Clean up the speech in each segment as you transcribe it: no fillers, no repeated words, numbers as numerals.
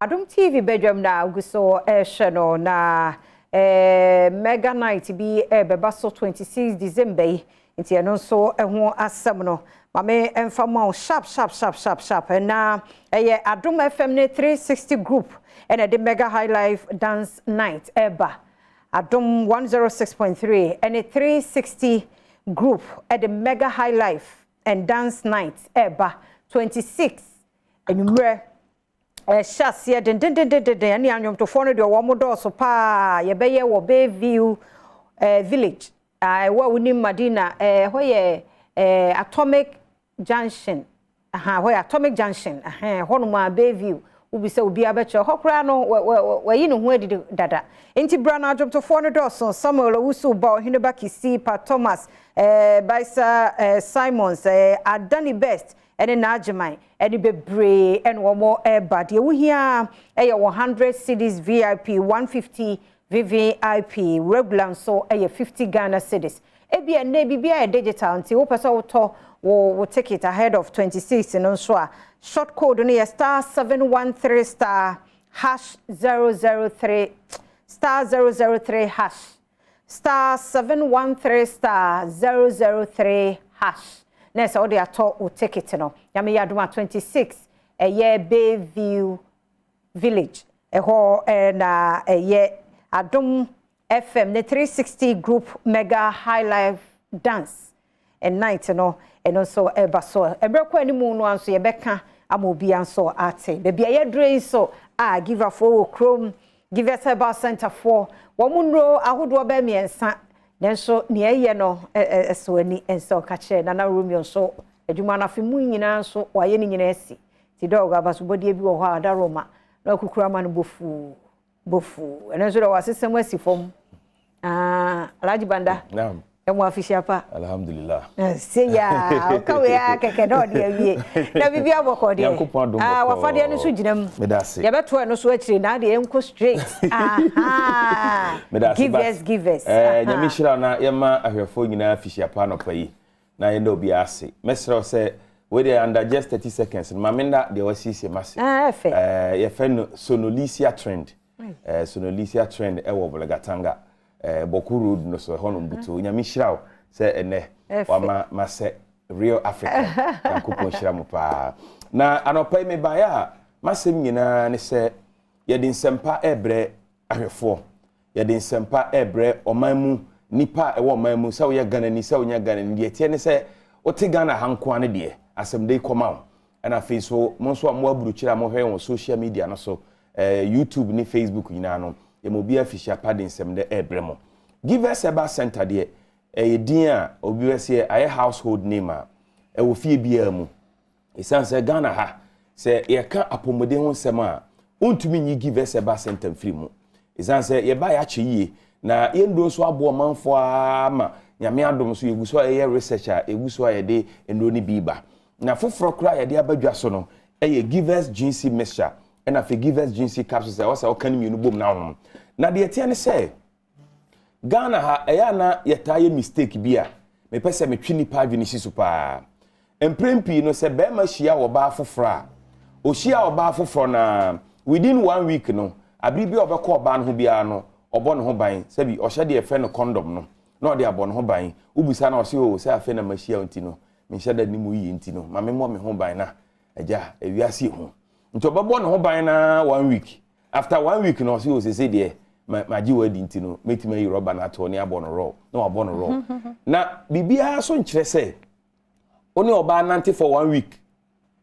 Adom TV Badwam na uguso no na mega night bi beba so 26 December nti eno so ho asem no mame emfama sharp na Adom FM ne 360 group and the mega high life dance night eba Adom 106.3 and a 360 group at the mega high life and dance night eba 26 enumere Shasia den ani anyom to fo no de wo modo so pa ye beye wo Bayview village wa woni Madina hoye Atomic Junction hoye Atomic Junction ho no ma Bayview ubi se obi abeche hokra no wayi no ho adi dada enti bra na adwom to fo no do so Samuel Owusu ba ohine ba Kisi pa Thomas Baisa Simons Adani Best ene na agemai ene bebre ene wo mo bad ye wo hia 100 cedis VIP 150 VVIP regular so 50 Ghana cedis ebia na bibia digital nti wo pese wo to wo ticket ahead of 26 no so a short code no star 713 star #003 star 003 hash star 713 star 003 hash Nessa odi ato o ticket no yame yaduma 26 Bayview village ho na Adom FM the 360 group mega high life dance and night no and also baso ebreko animu no anso ye beka amobi anso ate baby ye drain so give a for chrome give us Herbal center for wo munro ahodo ba miensa Nenso ni eye no eso ani enso ka che na Romeo so adwuma na fe mu nyina so waye ni nyina asi ti dog abaso bodi bi wo ha adaroma na okukura ma no bofu enso do wasesem asi fom Alhaji Banda naam emo afisha pa alhamdulillah se ya ka we ya keke no de awie na bibi aboko de wafade no so ginam medase ya beto no so akire na de enko straight medase give us nyami shira na yema ahwefo nyina afisha pa no payi na yenda obi ase mesro se we dey under just 30 seconds mamenda de wasisi mase ye fen sonolisia trend sonolisia trend e wo Bulagatanga Boku Road no so hono mbuto nyame hirawo se ene wa ma se real African yankopon hiramu pa na anopai me baya masem nyina ne se ye din sempa ebre ahwefo ye din sempa ebre omanmu nipa ewo omanmu se wo ye Ghana ni se wo nya Ghana ni tie ne se o te Ghana hanko ane de asem de koma na fe so mo so mo aburu kira mo hwe on social media no so YouTube ni Facebook nyina no Yemobi Afisha Padin Sem de Ebremo. Give us Herbal center de din obi wese aye household name e wo fie bia mu. Esan se Ghana ha se ye ka apomode ho nsem a ontumi nyi give us Herbal center free mu. Esan se ye ba ya che yie na ye ndo so abo manfo ama nyame adom so yegu so ye researcher egu so ye de ndo ni biba. Na foforo kra ye de abadwa so no give us GC mixture and I forgive us GC capsules. I also can you boom now. Now the etienne say Ghana ha na yetaye mistake bia. Me pese me twini pa dwini super. Emprempi no se be ma hia wo ba fofora. O hia wo ba foforo na within 1 week no abribi obekọ oba no ho bia no obo no ho ban se bi o hye de efe no condom no. Na o de abo no ho ban. Ubusa na o se o se afe na ma hia onti no. Me hye da ni mu yi onti no. Ma me mo me ho ban na. Eja ewiase ho. Nto babo no ho ban na 1 week after 1 week no so say there ma ji wadi ntino metima yi rubber na to ne abo no raw na abo no raw na bibia so nkire say oni oba nante for 1 week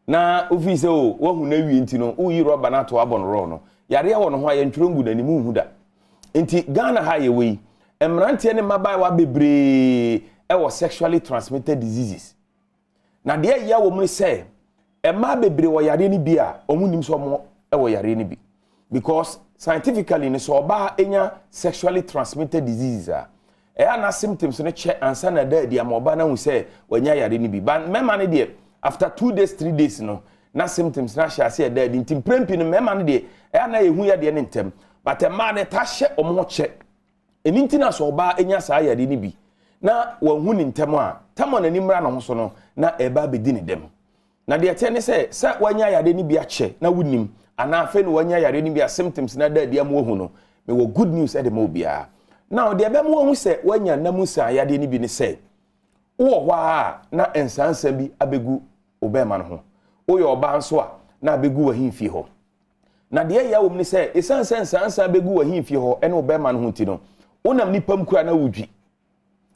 na ofi say o wo hu na wi ntino o yi rubber na to abo no raw no yare ya wo no ho aye ntwero ngu na ni mu hu da nti Ghana ha ye we emrante ne mabai wa bebre e wo sexually transmitted diseases na de ya wo mu say Emma bebre wo yare ni bia omunim so mo e wo yare ni bi because scientifically ni so ba enya sexually transmitted diseases na symptoms no che ansa na da dia mo ba na hu say wanya yare ni bi but mema ne de after 2 days 3 days no na symptoms na sha say da di ntim prempi no mema ne de na ehu ya de ne ntem but emma ne ta hye omo che eninti na so ba enya sa yare ni bi na wa hu ni ntem a tamo na nimra na ho so no na eba be di ne dem na de ete ne se wanya yade ni bi ache na wunim ana afa no wanya yare ni bia symptoms na da dia mo hu no me wo good news e de mo bia now de be mo hu se wanya namusa yade ni bi ni se wo hwa na ensansa bi abegu obema no ho wo ye oba nso a na abegu wahimfi ho na de ya wo ni se ensansa abegu wahimfi ho ene obema no ho ti no wonam nipa mkura na wudwi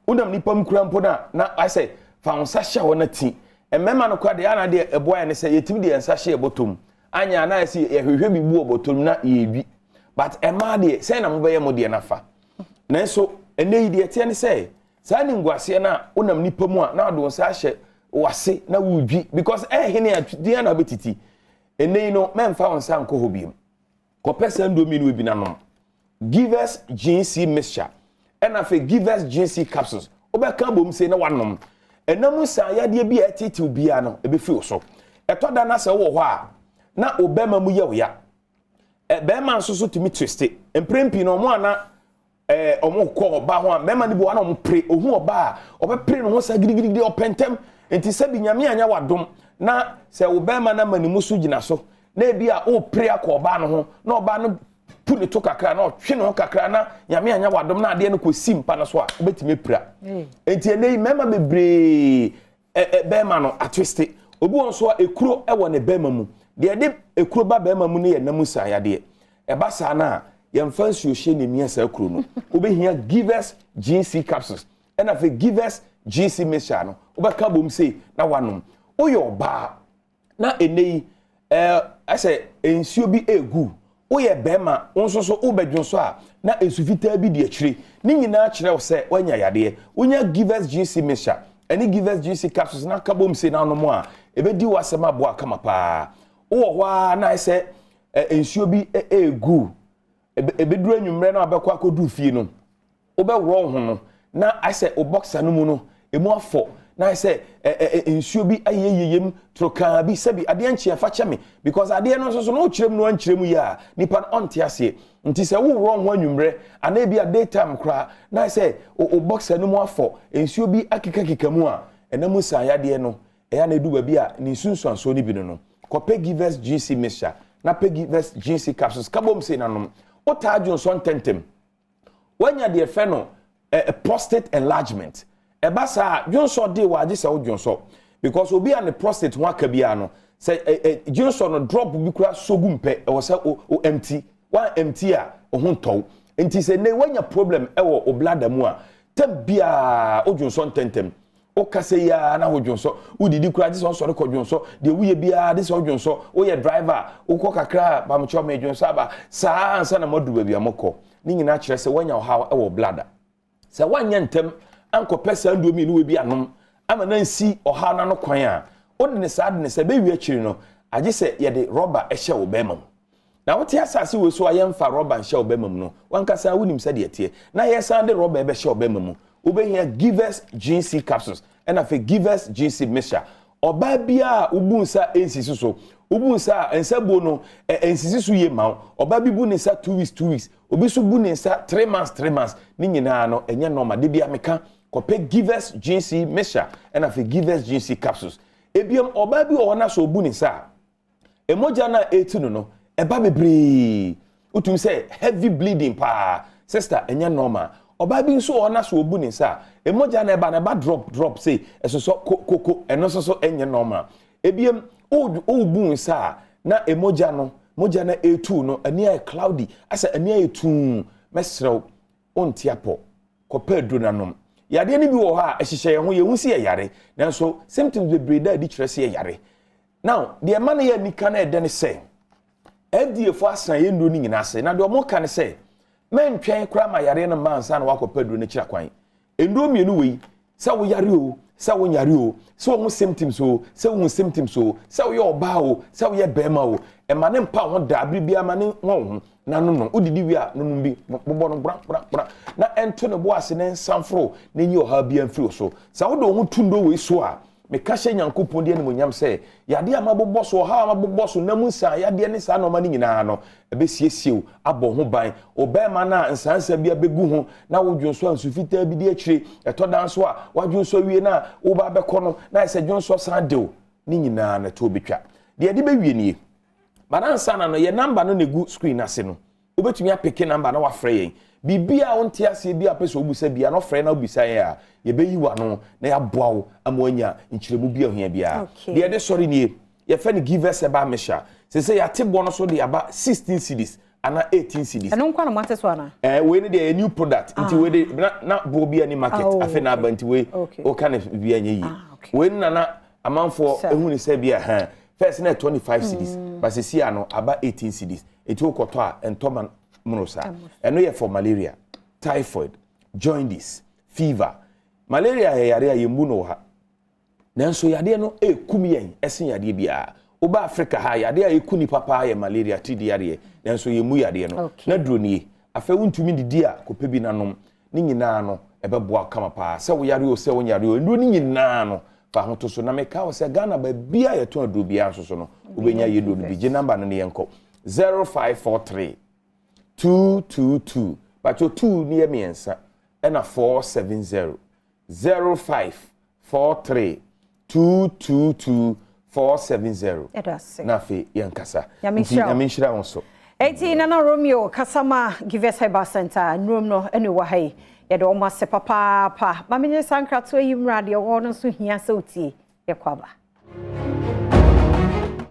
wonam nipa mkura mpo na I say fa onsa hye ho na ti emema no kwa de ya na de eboa ne se yetimi de ensa hye botom anya na esi ehwehwe bi bu obotom na yebi but ema de say na mobeye mo de na fa na so ene de tie ne say sa ni ngwase na wonam nipa mu a na ado onsa hye wase na wudwi because hene atwede na betiti ene no memfa onsa nko hobiem ko pesa ndomi no bi na no give us GC mixture and afa give us GC capsules obeka bom say na wanom enamu san yade bi atiti bia no ebe fi so etoda na se wo ho a na obema mu ye oya bema nso so tumi twist emprempi no mo ana omo ko oba ho a bema ni bi wa na omo pre ohu oba a obe pre no ho sa gidigidi opentem enti se bi nyame anya wadom na se obema na manimu so gina so na e bia o pre akọ oba no ho na oba no puni to kakra na otwe no kakra na nyame anya wadom na ade no kosi mpa no so a obetime pra enti enei mema bebre bema no atwiste obi won so ekuro ewo ne bema mu de ekuro ba bema mu ne ye namusa yade e ba sa na ye mfa nsuo hye ne miasa ekuro no obehia give us GC capsules and afa give us GC mixture no obeka bom sei na wanom oyo ba na enei I say ensuo bi egu oye bema onso so obedwonso a na esufita bi de akire ni nyina kire wo se wanya yade wonya give us GC mixture any give us GC capsules na kabom se na no mo a ebedi wasema bo akama pa wo hwa na se ensuo bi egu ebeduru anwumre na abekwa kodu fie no obewro ho no na I say o boxer no mu no emu afọ na say ensuo bi ayeyeyem troka bi sabi ade anchia fa cheme because ade no so no kirem no anchirem ya nipa onte ase nti se wo wrong ho anwumre ana bi a daytime kra na say o boxer no mu afọ ensuo bi akika mu a enamu sa yade no eya na edu ba bi a ni sunsuan so ni bi no kope give us GC mixture na pe give us GC capsules kabom se nanom o tajo so ntentem wanya de fe no prostate enlargement eba sa jonso de wa age se o jonso because obi an prostate ho aka bia no se jonso no drop bi kura sogumpe e wo se o empty one empty a o ho ntow enti se ne wanya problem e wo o bladder mu a tem bia o jonso ntentem o kase ya na ho jonso udidi kura age se so ko jonso de wuye bia de se o jonso o ye driver o ko kakra ba mo cho me jonso aba sa ansa na madu ba bia mokọ ni nyina kire se wanya o ha e wo bladder se wanya ntem anko pesa ndomi no we bi anom ama na nsi oha na no kwan a odine sa de ne se be wi akiri no age se ye de rubber ehye wo be mam na wote asase we so ayemfa rubber ehye wo be mam no wankasa wonim se de etie na ye san de rubber be ehye wo be mam obehia give us GC capsules and afa give us GC mixture oba bia ubunsa ensisi so ubunsa ensabo no ensisi so ye ma oba bi bu ne sa 2 weeks obi so bu ne sa 3 months ni nyina no enye normal de bia meka kope give us GC mixture and afa give us GC capsules ebiem oba bi o na so bu ne sa emoja na etu no eba bebre utum say heavy bleeding pa sister enye normal oba bi nso o na so bu ne sa emoja na eba na ba drop say esoso koko eno so enye normal ebiem o bu nsa na emoja no moja na etu no ani ay cloudy asa ani ay etu mesrew ontiapo kopa dunanom yade ni bi wo ha ehihye ye ho ye hunsi ye yare nanso symptoms be breda di kire se ye yare now the man ye nika na ede ne se edie fo asan ye ndo ni nyina se na de omo kan se mentwen kra ma yare no mansa na wakopa du ne kira kwan endo mienu wei se wo yare o se wo nyare o se wo symptoms o se wo symptoms o se wo ye oba o se wo ye bema o e ma ne mpa ho da abri bia ma ne ho na no udidi wi a no bi bobo no bra na ento ne bo ase ne nsanfro ne nyi oha bia mfiri so sa wo do ho tundo we so a me ka hye nyankopon de ne monyam se yade amabobo so ha amabobo so na munsa yade ne sa no ma ne nyina no ebe siesieu abo ho ban obema na nsansa bia begu ho na wodwonso ansufita bi de akire etodanso a wadwonso wie na wo ba bekọ no na se dwonso san de o ne nyina na to betwa de be wie nie Baransa na no ye number no negu screen ase no. Obetumi apeke number na wa frɛ yen. Bibia wonte ase bia pese obusa bia no frɛ na obusa ye a ye beyi wa no na ya boa wo amoanya nkyiremu bia ohia bia. De de sorry nie. Ye fɛ ne give us eba mesha. Se ya te bo no so de aba 16 cedis ana 18 cedis. Eno nkwa no mate so ana. We need a new product nti we de na bo bia ni market afi na aba nti we o kan bia nya yi. We na amanfo ehunu se bia ha. First na 25 cedis, but se sia no aba 18 cedis. Eti o koto a entoma munosa. Eno ye for malaria, typhoid, jaundice, fever. Malaria ye yare ye mu no ha. Nanso yade no ekumi yen, esen yade bia. Oba Africa ha yade ekuni papa ye malaria tidi yare. Nanso ye mu yade no. Na droni afa wuntumi didi a kope bi nanom. Ni nyina no ebeboa kama pa. Se wo yare o se wo yare o. Ndu ni nyina no. Fa ho to so na meka wo se Ghana ba bia ye to aduro bia so no obenya ye do no bi number no ne yenko 0543 222 but your 2 near me ensa and a 470 0543 222 470 na fe yankasa yamenshira won so 18 na Romeo Kasama give us Herbal Center room no anywhere hai ye do ma se papa pa ma menye sankrato yimra de wo no so hia sauti ye kwaba